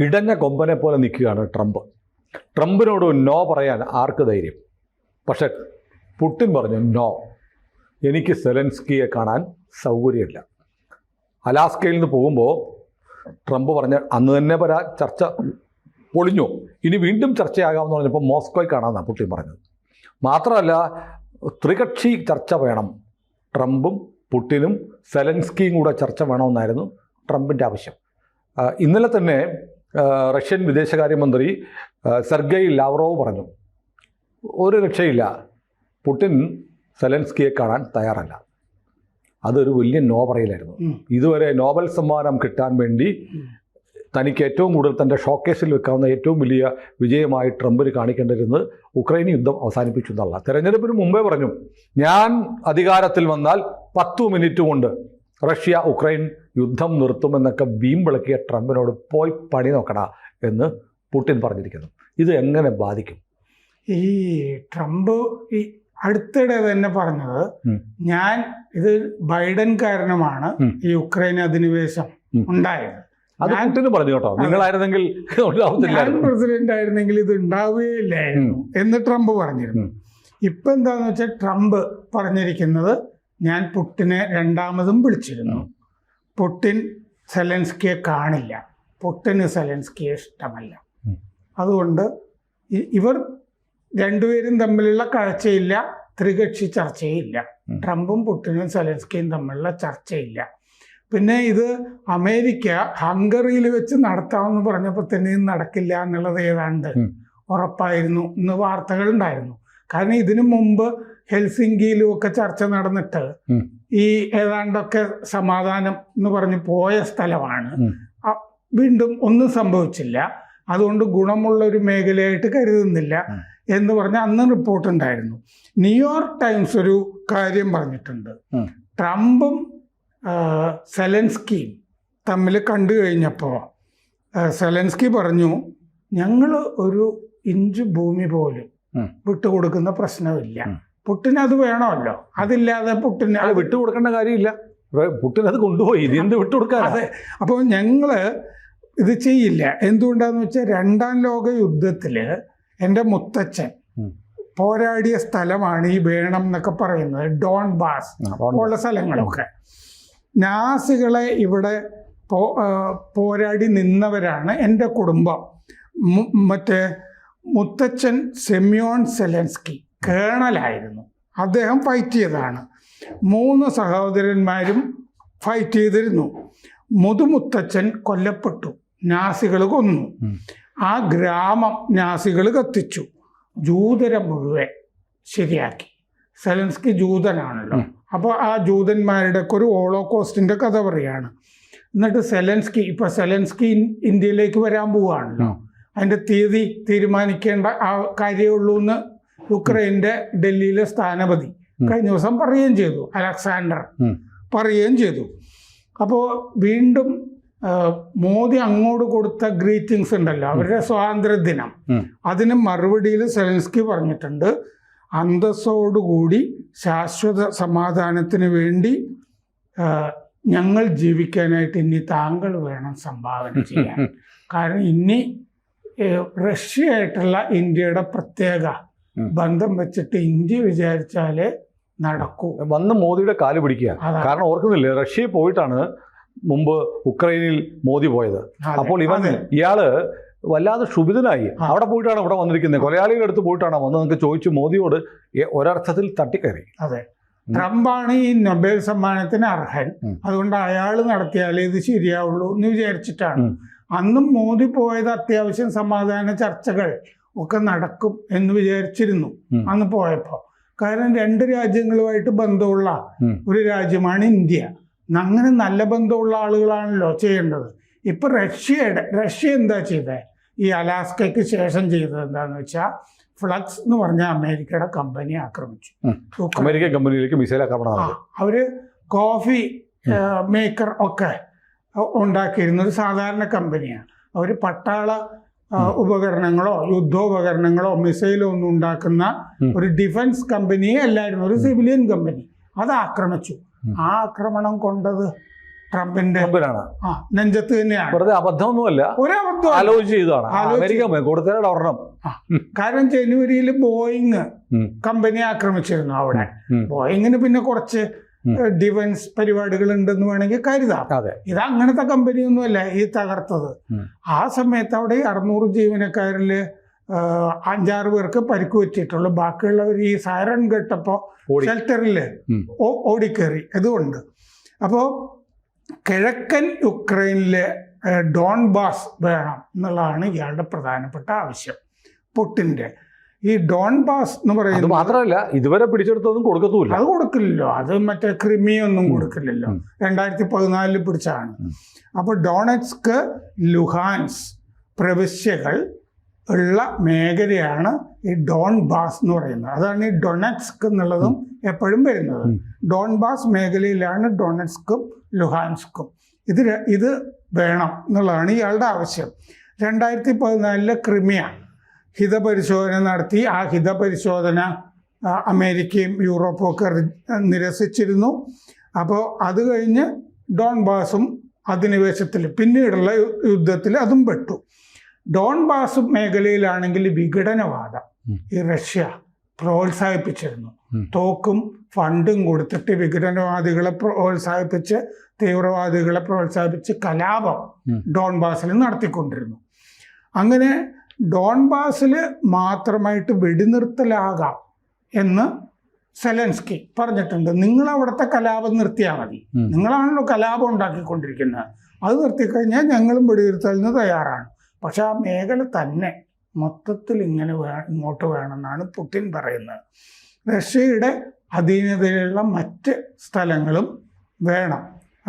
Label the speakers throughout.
Speaker 1: ഇടഞ്ഞ കൊമ്പനെ പോലെ നിൽക്കുകയാണ് Trump. ട്രംപിനോട് no പറയാൻ ആർക്ക് ധൈര്യം? പക്ഷെ പുടിൻ പറഞ്ഞു നോ, എനിക്ക് സെലൻസ്കിയെ കാണാൻ സൗകര്യമില്ല. അലാസ്കയിൽ നിന്ന് പോകുമ്പോൾ ട്രംപ് പറഞ്ഞ അന്ന് തന്നെ ചർച്ച പൊളിഞ്ഞു, ഇനി വീണ്ടും ചർച്ചയാകാമെന്ന് പറഞ്ഞപ്പോൾ മോസ്കോയിൽ കാണാമെന്നാണ് പുടിൻ പറഞ്ഞത്. മാത്രമല്ല ത്രികക്ഷി ചർച്ച വേണം, ട്രംപും പുടിനും സെലൻസ്കിയും കൂടെ ചർച്ച വേണമെന്നായിരുന്നു ട്രംപിൻ്റെ ആവശ്യം. ഇന്നലെ തന്നെ റഷ്യൻ വിദേശകാര്യമന്ത്രി സെർഗെയ് ലാവ്റോവ് പറഞ്ഞു ഒരു രക്ഷയില്ല, പുടിൻ സെലൻസ്കിയെ കാണാൻ തയ്യാറല്ല. അതൊരു വലിയ നോ പറയലായിരുന്നു. ഇതുവരെ നോബൽ സമ്മാനം കിട്ടാൻ വേണ്ടി തനിക്ക് ഏറ്റവും കൂടുതൽ തൻ്റെ ഷോക്കേസിൽ വെക്കാവുന്ന ഏറ്റവും വലിയ വിജയമായി ട്രംപിന് കാണിക്കേണ്ടിരുന്നത് ഉക്രൈൻ യുദ്ധം അവസാനിപ്പിച്ചു എന്നുള്ള. തെരഞ്ഞെടുപ്പിന് മുമ്പേ പറഞ്ഞു ഞാൻ അധികാരത്തിൽ വന്നാൽ 10 മിനിറ്റ് കൊണ്ട് റഷ്യ ഉക്രൈൻ യുദ്ധം നിർത്തുമെന്നൊക്കെ വീമ്പിളക്കിയ ട്രംപിനോട് പോയി പണി നോക്കണ എന്ന് പുടിൻ പറഞ്ഞിരിക്കുന്നു. ഇത് എങ്ങനെ ബാധിക്കും?
Speaker 2: ഈ ട്രംപ് ഈ അടുത്തിടെ തന്നെ പറഞ്ഞത് ഇത് ബൈഡൻ കാരണമാണ് ഈ ഉക്രൈൻ അധിനിവേശം ഉണ്ടായത്.
Speaker 1: അത് പുടിന് പറഞ്ഞു കേട്ടോ, നിങ്ങളായിരുന്നെങ്കിൽ
Speaker 2: പ്രസിഡന്റ് ആയിരുന്നെങ്കിൽ ഇത് ഉണ്ടാവുകയില്ലായിരുന്നു എന്ന് ട്രംപ് പറഞ്ഞിരുന്നു. ഇപ്പൊ എന്താന്ന് വെച്ചാൽ ട്രംപ് പറഞ്ഞിരിക്കുന്നത് ഞാൻ പുടിനെ രണ്ടാമതും വിളിച്ചിരുന്നു, പുടിൻ സെലൻസ്കിയെ കാണില്ല, പുടിന് സെലൻസ്കിയെ ഇഷ്ടമല്ല, അതുകൊണ്ട് ഇവർ രണ്ടുപേരും തമ്മിലുള്ള കാഴ്ചയില്ല, ത്രികക്ഷി ചർച്ചയില്ല, ട്രംപും പുടിനും സെലൻസ്കിയും തമ്മിലുള്ള ചർച്ചയില്ല. പിന്നെ ഇത് അമേരിക്ക ഹംഗറിയിൽ വെച്ച് നടത്താമെന്ന് പറഞ്ഞപ്പോൾ തന്നെ നടക്കില്ല എന്നുള്ളത് ഏതാണ്ട് ഉറപ്പായിരുന്നു എന്ന് വാർത്തകളുണ്ടായിരുന്നു. കാരണം ഇതിനു മുമ്പ് ഹെൽസിങ്കിയിലും ഒക്കെ ചർച്ച നടന്നിട്ട് ഈ ഏതാണ്ടൊക്കെ സമാധാനം എന്ന് പറഞ്ഞ് പോയ സ്ഥലമാണ്. വീണ്ടും ഒന്നും സംഭവിച്ചില്ല, അതുകൊണ്ട് ഗുണമുള്ള ഒരു മേഖലയായിട്ട് കരുതുന്നില്ല എന്ന് പറഞ്ഞ് അന്ന് റിപ്പോർട്ടുണ്ടായിരുന്നു. ന്യൂയോർക്ക് ടൈംസ് ഒരു കാര്യം പറഞ്ഞിട്ടുണ്ട്, ട്രംപും സെലൻസ്കിയും തമ്മിൽ കണ്ടു കഴിഞ്ഞപ്പോൾ സെലൻസ്കി പറഞ്ഞു ഞങ്ങൾ ഒരു ഇഞ്ച് ഭൂമി പോലും വിട്ടുകൊടുക്കുന്ന പ്രശ്നമില്ല, പുടിന് അത് വേണമല്ലോ, അതില്ലാതെ പുടിന്
Speaker 1: വിട്ടുകൊടുക്കേണ്ട കാര്യമില്ല, പുടിൻ അത് കൊണ്ടുപോയി, ഇത് എന്ത് വിട്ടുകൊടുക്കാൻ?
Speaker 2: അതെ, അപ്പോൾ ഞങ്ങൾ ഇത് ചെയ്യില്ല. എന്തുകൊണ്ടാന്ന് വെച്ചാൽ 2ാം ലോക യുദ്ധത്തിൽ എൻ്റെ മുത്തച്ഛൻ പോരാടിയ സ്ഥലമാണ് ഈ വേണം എന്നൊക്കെ പറയുന്നത്, ഡോൺബാസ് ഉള്ള സ്ഥലങ്ങളൊക്കെ. നാസികളെ ഇവിടെ പോരാടി നിന്നവരാണ് എൻ്റെ കുടുംബം. മറ്റേ മുത്തച്ഛൻ സെമ്യോൺ സെലൻസ്കി കേണലായിരുന്നു, അദ്ദേഹം ഫൈറ്റ് ചെയ്തതാണ്. 3 സഹോദരന്മാരും ഫൈറ്റ് ചെയ്തിരുന്നു. മുതുമുത്തച്ഛൻ കൊല്ലപ്പെട്ടു, നാസികൾ കൊന്നു. ആ ഗ്രാമം നാസികൾ കത്തിച്ചു, ജൂതരെ മുഴുവൻ ശരിയാക്കി. സെലൻസ്കി ജൂതനാണല്ലോ, അപ്പോൾ ആ ജൂതന്മാരുടെ ഒക്കെ ഒരു ഹോളോകോസ്റ്റിൻ്റെ കഥ പറയാണ്. എന്നിട്ട് സെലൻസ്കി ഇന്ത്യയിലേക്ക് വരാൻ പോവുകയാണല്ലോ, അതിൻ്റെ തീയതി തീരുമാനിക്കേണ്ട ആ കാര്യമേ ഉള്ളൂ എന്ന് യുക്രൈൻ്റെ ഡൽഹിയിലെ സ്ഥാനപതി കഴിഞ്ഞ ദിവസം പറയുകയും ചെയ്തു, അലക്സാണ്ടർ പറയുകയും ചെയ്തു. അപ്പോൾ വീണ്ടും മോദി അങ്ങോട്ട് കൊടുത്ത ഗ്രീറ്റിംഗ്സ് ഉണ്ടല്ലോ, അവരുടെ സ്വാതന്ത്ര്യദിനം, അതിന് മറുപടിയിൽ സെലൻസ്കി പറഞ്ഞിട്ടുണ്ട് അന്തസ്സോടുകൂടി ശാശ്വത സമാധാനത്തിന് വേണ്ടി ഞങ്ങൾ ജീവിക്കാനായിട്ട് ഇനി താങ്കൾ വേണം സംഭാവന ചെയ്യാൻ. കാരണം ഇനി റഷ്യയായിട്ടുള്ള ഇന്ത്യയുടെ പ്രത്യേക ബന്ധം വെച്ചിട്ട് ഇന്ത്യ വിചാരിച്ചാലേ നടക്കൂ.
Speaker 1: വന്ന് മോദിയുടെ കാല് പിടിക്കുക. കാരണം ഓർക്കുന്നില്ലേ, റഷ്യയിൽ പോയിട്ടാണ് മുമ്പ് ഉക്രൈനിൽ മോദി പോയത്. അപ്പോൾ ഇയാള് വല്ലാതെ ക്ഷുഭിതനായി. അവിടെ പോയിട്ടാണ് ഇവിടെ വന്നിരിക്കുന്നത്, കൊലയാളികളുടെ അടുത്ത് പോയിട്ടാണ് വന്നതൊക്കെ ചോദിച്ചു മോദിയോട് ഒരർത്ഥത്തിൽ തട്ടിക്കയറി.
Speaker 2: അതെ, ട്രംപാണ് ഈ നൊബേൽ സമ്മാനത്തിന് അർഹൻ, അതുകൊണ്ട് അയാൾ നടത്തിയാലേ ഇത് ശരിയാവുള്ളൂ എന്ന് വിചാരിച്ചിട്ടാണ്. അന്നും മോദി പോയത് അത്യാവശ്യം സമാധാന ചർച്ചകൾ ഒക്കെ നടക്കും എന്ന് വിചാരിച്ചിരുന്നു അന്ന് പോയപ്പോൾ. കാരണം 2 രാജ്യങ്ങളുമായിട്ട് ബന്ധമുള്ള ഒരു രാജ്യമാണ് ഇന്ത്യ. അങ്ങനെ നല്ല ബന്ധമുള്ള ആളുകളാണല്ലോ ചെയ്യേണ്ടത്. ഇപ്പൊ റഷ്യ എന്താ ചെയ്തത്? ഈ അലാസ്കയ്ക്ക് ശേഷം ചെയ്തത് എന്താന്ന് വെച്ചാൽ ഫ്ലക്സ് എന്ന് പറഞ്ഞ അമേരിക്കയുടെ കമ്പനി ആക്രമിച്ചു.
Speaker 1: അമേരിക്കൻ കമ്പനിയിലേക്ക് മിസൈൽ ആക്രമണം.
Speaker 2: അവര് കോഫി മേക്കർ ഒക്കെ ഉണ്ടാക്കിയിരുന്ന ഒരു സാധാരണ കമ്പനിയാണ്. അവർ പട്ടാള ഉപകരണങ്ങളോ യുദ്ധോപകരണങ്ങളോ മിസൈലോ ഒന്നും ഉണ്ടാക്കുന്ന ഒരു ഡിഫൻസ് കമ്പനിയെ അല്ലായിരുന്നു, ഒരു സിവിലിയൻ കമ്പനി. അത് ആക്രമിച്ചു. ആ ആക്രമണം കൊണ്ടത് ട്രംപിന്റെ
Speaker 1: ട്രംപിനാണ്.
Speaker 2: നെഞ്ചത്ത് തന്നെയാണ്.
Speaker 1: വെറുതെ അബദ്ധമൊന്നുമല്ല,
Speaker 2: ഒരബദ്ധം
Speaker 1: ആലോചിച്ച് ചെയ്തതാണ്. അമേരിക്ക കൊടുത്തതിനോട് ഒരെണ്ണം.
Speaker 2: കാരണം ജനുവരിയിൽ ബോയിങ് കമ്പനി ആക്രമിച്ചിരുന്നു അവിടെ. ബോയിങ്ങിന് പിന്നെ കുറച്ച് ഡിഫൻസ് പരിപാടികൾ ഉണ്ടെന്ന് വേണമെങ്കിൽ കരുതാം. ഇത് അങ്ങനത്തെ കമ്പനിയൊന്നുമല്ല ഈ തകർത്തത്. ആ സമയത്ത് അവിടെ 600 ജീവനക്കാരിൽ 5-6 പേർക്ക് പരിക്ക് പറ്റിയിട്ടുള്ളൂ. ബാക്കിയുള്ളവർ ഈ സൈറൺ കേട്ടപ്പോൾ ഷെൽട്ടറിൽ ഓടിക്കേറി. അതുകൊണ്ട് അപ്പോൾ കിഴക്കൻ യുക്രൈനിലെ ഡോൺബാസ് വേണം എന്നുള്ളതാണ് ഇയാളുടെ പ്രധാനപ്പെട്ട ആവശ്യം പുടിൻ്റെ. ഈ ഡോൺബാസ് എന്ന് പറയുന്നത്
Speaker 1: മാത്രമല്ല, ഇതുവരെ പിടിച്ചെടുത്തൊന്നും കൊടുക്കത്തുമില്ല.
Speaker 2: അത് കൊടുക്കില്ലല്ലോ. അത് മറ്റേ ക്രിമിയൊന്നും കൊടുക്കില്ലല്ലോ. 2014 പിടിച്ചാണ്. അപ്പോൾ ഡോണറ്റ്സ്ക്, ലുഹാൻസ് പ്രവിശ്യകൾ ഉള്ള മേഖലയാണ് ഈ ഡോൺബാസ് എന്ന് പറയുന്നത്. അതാണ് ഈ ഡൊണറ്റ്സ്ക് എന്നുള്ളതും എപ്പോഴും വരുന്നത്. ഡോൺബാസ് മേഖലയിലാണ് ഡൊണറ്റ്സ്കും ലുഹാൻസ്കും. ഇത് വേണം എന്നുള്ളതാണ് ഇയാളുടെ ആവശ്യം. 2014 ക്രിമിയ ഹിതപരിശോധന നടത്തി. ആ ഹിതപരിശോധന അമേരിക്കയും യൂറോപ്പും ഒക്കെ നിരസിച്ചിരുന്നു. അപ്പോൾ അത് കഴിഞ്ഞ് ഡോൺബാസും അധിനിവേശത്തിൽ പിന്നീടുള്ള യുദ്ധത്തിൽ അതും പെട്ടു. ഡോൺബാസ് മേഖലയിലാണെങ്കിൽ വിഘടനവാദം ഈ റഷ്യ പ്രോത്സാഹിപ്പിച്ചിരുന്നു. തോക്കും ഫണ്ടും കൊടുത്തിട്ട് വിഘടനവാദികളെ പ്രോത്സാഹിപ്പിച്ച്, തീവ്രവാദികളെ പ്രോത്സാഹിപ്പിച്ച് കലാപം ഡോൺബാസിൽ നടത്തിക്കൊണ്ടിരുന്നു. അങ്ങനെ ഡോൺബാസിൽ മാത്രമായിട്ട് വെടിനിർത്തലാകാം എന്ന് സെലൻസ്കി പറഞ്ഞിട്ടുണ്ട്. നിങ്ങൾ അവിടുത്തെ കലാപം നിർത്തിയാൽ മതി, നിങ്ങളാണല്ലോ കലാപം ഉണ്ടാക്കിക്കൊണ്ടിരിക്കുന്നത്, അത് നിർത്തിക്കഴിഞ്ഞാൽ ഞങ്ങളും വെടിനിർത്തലിന് തയ്യാറാണ്. പക്ഷെ ആ മേഖല തന്നെ മൊത്തത്തിൽ ഇങ്ങോട്ട് വേണമെന്നാണ് പുടിൻ പറയുന്നത്. റഷ്യയുടെ അധീനതയിലുള്ള മറ്റ് സ്ഥലങ്ങളും വേണം.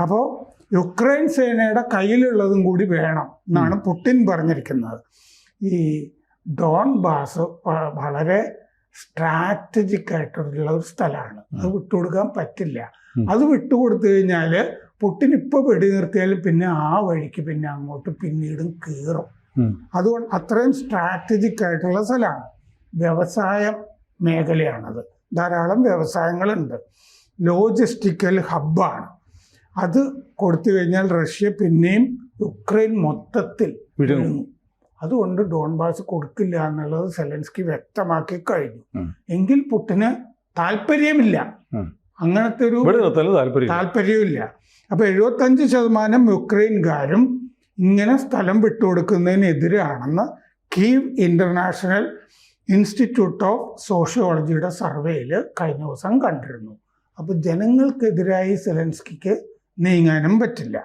Speaker 2: അപ്പോൾ യുക്രൈൻ സേനയുടെ കയ്യിലുള്ളതും കൂടി വേണം എന്നാണ് പുടിൻ പറഞ്ഞിരിക്കുന്നത്. ഈ ഡോൺബാസ് വളരെ സ്ട്രാറ്റജിക് ആയിട്ടുള്ള ഒരു സ്ഥലമാണ്. അത് വിട്ടുകൊടുക്കാൻ പറ്റില്ല. അത് വിട്ടുകൊടുത്തു കഴിഞ്ഞാൽ പുടിൻ ഇപ്പോൾ വെടിനിർത്തിയാൽ പിന്നെ ആ വഴിക്ക് പിന്നെ അങ്ങോട്ട് പിന്നീടും കീറും. അതുകൊണ്ട് അത്രയും സ്ട്രാറ്റജിക് ആയിട്ടുള്ള സ്ഥലമാണ്. വ്യവസായ മേഖലയാണത്. ധാരാളം വ്യവസായങ്ങളുണ്ട്. ലോജിസ്റ്റിക്കൽ ഹബ്ബാണ്. അത് കൊടുത്തു കഴിഞ്ഞാൽ റഷ്യ പിന്നെയും യുക്രൈൻ മൊത്തത്തിൽ വിഴുങ്ങും. അതുകൊണ്ട് ഡോൺബാസ് കൊടുക്കില്ല എന്നുള്ളത് സെലൻസ്കി വ്യക്തമാക്കി കഴിഞ്ഞു. എങ്കിൽ പുടിന് താല്പര്യമില്ല, അങ്ങനത്തെ ഒരു താല്പര്യമില്ല. അപ്പോൾ 75% യുക്രൈൻകാരും ഇങ്ങനെ സ്ഥലം വിട്ടുകൊടുക്കുന്നതിനെതിരാണെന്ന് കീവ് ഇൻ്റർനാഷണൽ ഇൻസ്റ്റിറ്റ്യൂട്ട് ഓഫ് സോഷ്യോളജിയുടെ സർവേയിൽ കഴിഞ്ഞ ദിവസം കണ്ടിരുന്നു. അപ്പോൾ ജനങ്ങൾക്കെതിരായി സെലൻസ്കിക്ക് നീങ്ങാനും പറ്റില്ല.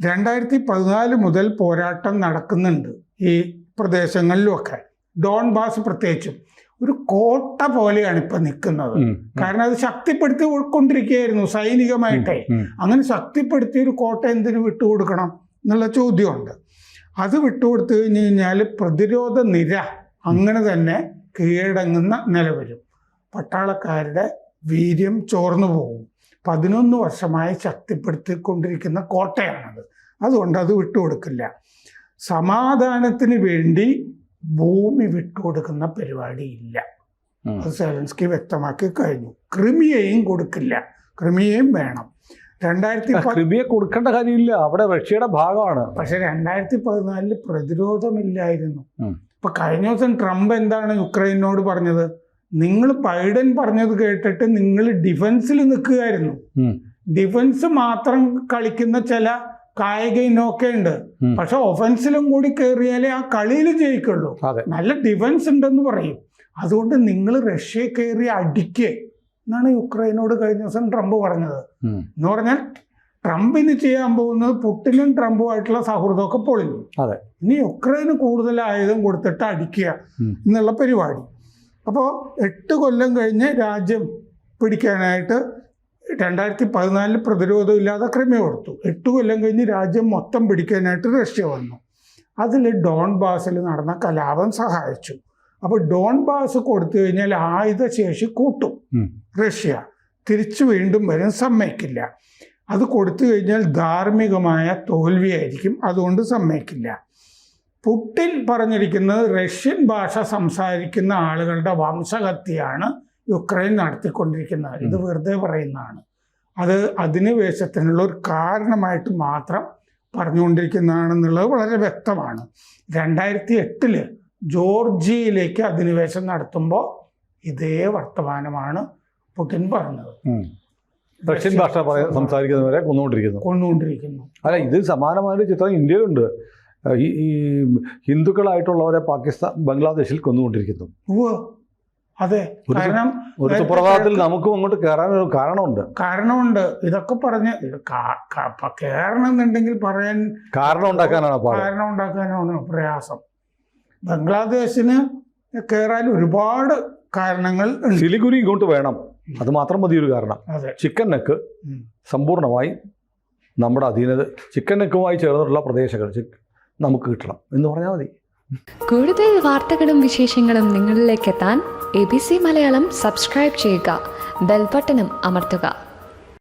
Speaker 2: 2014 മുതൽ പോരാട്ടം നടക്കുന്നുണ്ട് ഈ പ്രദേശങ്ങളിലുമൊക്കെ. ഡോൺബാസ് പ്രത്യേകിച്ചും ഒരു കോട്ട പോലെയാണ് ഇപ്പം നിൽക്കുന്നത്. കാരണം അത് ശക്തിപ്പെടുത്തി കൊണ്ടിരിക്കുകയായിരുന്നു സൈനികമായിട്ടേ. അങ്ങനെ ശക്തിപ്പെടുത്തിയ ഒരു കോട്ട എന്തിനു വിട്ടുകൊടുക്കണം എന്നുള്ള ചോദ്യമുണ്ട്. അത് വിട്ടുകൊടുത്തു കഴിഞ്ഞ് കഴിഞ്ഞാൽ പ്രതിരോധ നിര അങ്ങനെ തന്നെ കീഴടങ്ങുന്ന നില വരും. പട്ടാളക്കാരുടെ വീര്യം ചോർന്നു പോകും. 11 വർഷമായി ശക്തിപ്പെടുത്തിക്കൊണ്ടിരിക്കുന്ന കോട്ടയാണത്. അതുകൊണ്ട് അത് വിട്ടുകൊടുക്കില്ല. സമാധാനത്തിന് വേണ്ടി ഭൂമി വിട്ടുകൊടുക്കുന്ന പരിപാടിയില്ല. അത് സെലൻസ്കി വ്യക്തമാക്കി കഴിഞ്ഞു. ക്രിമിയയും കൊടുക്കില്ല, ക്രിമിയയും വേണം.
Speaker 1: ക്രിമിയ കൊടുക്കേണ്ട കാര്യമില്ല, അവിടെ റഷ്യയുടെ ഭാഗമാണ്.
Speaker 2: പക്ഷെ 2014 പ്രതിരോധമില്ലായിരുന്നു. ഇപ്പൊ കഴിഞ്ഞ ദിവസം ട്രംപ് എന്താണ് യുക്രൈനോട് പറഞ്ഞത്? നിങ്ങൾ ബൈഡൻ പറഞ്ഞത് കേട്ടിട്ട് നിങ്ങൾ ഡിഫൻസിൽ നിൽക്കുകയായിരുന്നു. ഡിഫൻസ് മാത്രം കളിക്കുന്ന ചില കായിക ഇനമൊക്കെ ഉണ്ട്. പക്ഷെ ഒഫൻസിലും കൂടി കയറിയാലേ ആ കളിയിൽ ജയിക്കുള്ളൂ. നല്ല ഡിഫൻസ് ഉണ്ടെന്ന് പറയും. അതുകൊണ്ട് നിങ്ങൾ റഷ്യ കയറി അടിക്കുക എന്നാണ് യുക്രൈനോട് കഴിഞ്ഞ ദിവസം ട്രംപ് പറഞ്ഞത്. എന്ന് പറഞ്ഞാൽ ട്രംപ് ഇനി ചെയ്യാൻ പോകുന്നത് പുടിനും ട്രംപുമായിട്ടുള്ള സൗഹൃദമൊക്കെ പൊളിഞ്ഞു. ഇനി യുക്രൈന് കൂടുതൽ ആയുധം കൊടുത്തിട്ട് അടിക്കുക എന്നുള്ള പരിപാടി. അപ്പോൾ 8 കൊല്ലം കഴിഞ്ഞ് രാജ്യം പിടിക്കാനായിട്ട് 2014 പ്രതിരോധമില്ലാതെ ക്രിമിയ കൊടുത്തു. 8 കൊല്ലം കഴിഞ്ഞ് രാജ്യം മൊത്തം പിടിക്കാനായിട്ട് റഷ്യ വന്നു. അതിൽ ഡോൺബാസിൽ നടന്ന കലാപം സഹായിച്ചു. അപ്പോൾ ഡോൺബാസ് കൊടുത്തു കഴിഞ്ഞാൽ ആയുധശേഷി കൂട്ടും റഷ്യ. തിരിച്ചു വീണ്ടും വരും സമ്മതിക്കില്ല. അത് കൊടുത്തു കഴിഞ്ഞാൽ ധാർമ്മികമായ തോൽവിയായിരിക്കും. അതുകൊണ്ട് സമ്മതിക്കില്ല. പുടിൻ പറഞ്ഞിരിക്കുന്നത് റഷ്യൻ ഭാഷ സംസാരിക്കുന്ന ആളുകളുടെ വംശഹത്യയാണ് യുക്രൈൻ നടത്തിക്കൊണ്ടിരിക്കുന്നത്. ഇത് വെറുതെ പറയുന്നതാണ്. അത് അധിനിവേശത്തിനുള്ള ഒരു കാരണമായിട്ട് മാത്രം പറഞ്ഞുകൊണ്ടിരിക്കുന്നതാണെന്നുള്ളത് വളരെ വ്യക്തമാണ്. 2008 ജോർജിയയിലേക്ക് അധിനിവേശം നടത്തുമ്പോൾ ഇതേ വർത്തമാനമാണ് പുടിൻ പറഞ്ഞത്.
Speaker 1: റഷ്യൻ ഭാഷ സംസാരിക്കുന്നവരെ
Speaker 2: കൊന്നുകൊണ്ടിരിക്കുന്നു.
Speaker 1: അല്ല, ഇത് സമാനമായ ചിത്രം ഇന്ത്യയിലുണ്ട്. ഈ ഹിന്ദുക്കളായിട്ടുള്ളവരെ ബംഗ്ലാദേശിൽ കൊന്നുകൊണ്ടിരിക്കുന്നു.
Speaker 2: അതെ, കാരണം
Speaker 1: ഒരു സുപ്രഭാതത്തിൽ നമുക്കും അങ്ങോട്ട് കയറാൻ ഒരു
Speaker 2: കാരണമുണ്ട്. ഇതൊക്കെ പറഞ്ഞ് കയറണമെന്നുണ്ടെങ്കിൽ പറയാൻ കാരണം ഉണ്ടാക്കാനാണ് പ്രയാസം. ബംഗ്ലാദേശിന് കയറാൻ ഒരുപാട് കാരണങ്ങൾ ഉണ്ട്.
Speaker 1: സിലിഗുരി ഇങ്ങോട്ട് വേണം, അത് മാത്രം മതി ഒരു കാരണം. ചിക്കൻ നെക്ക് സമ്പൂർണ്ണമായി നമ്മുടെ അധീനത, ചിക്കൻ നെക്കുമായി ചേർന്നിട്ടുള്ള പ്രദേശങ്ങൾ നമുക്ക് കിട്ടണം എന്ന് പറഞ്ഞാൽ മതി.
Speaker 3: കൂടുതൽ വാർത്തകളും വിശേഷങ്ങളും നിങ്ങളിലേക്ക് എത്താൻ ABC മലയാളം സബ്സ്ക്രൈബ് ചെയ്യുക, ബെൽ ബട്ടണും അമർത്തുക.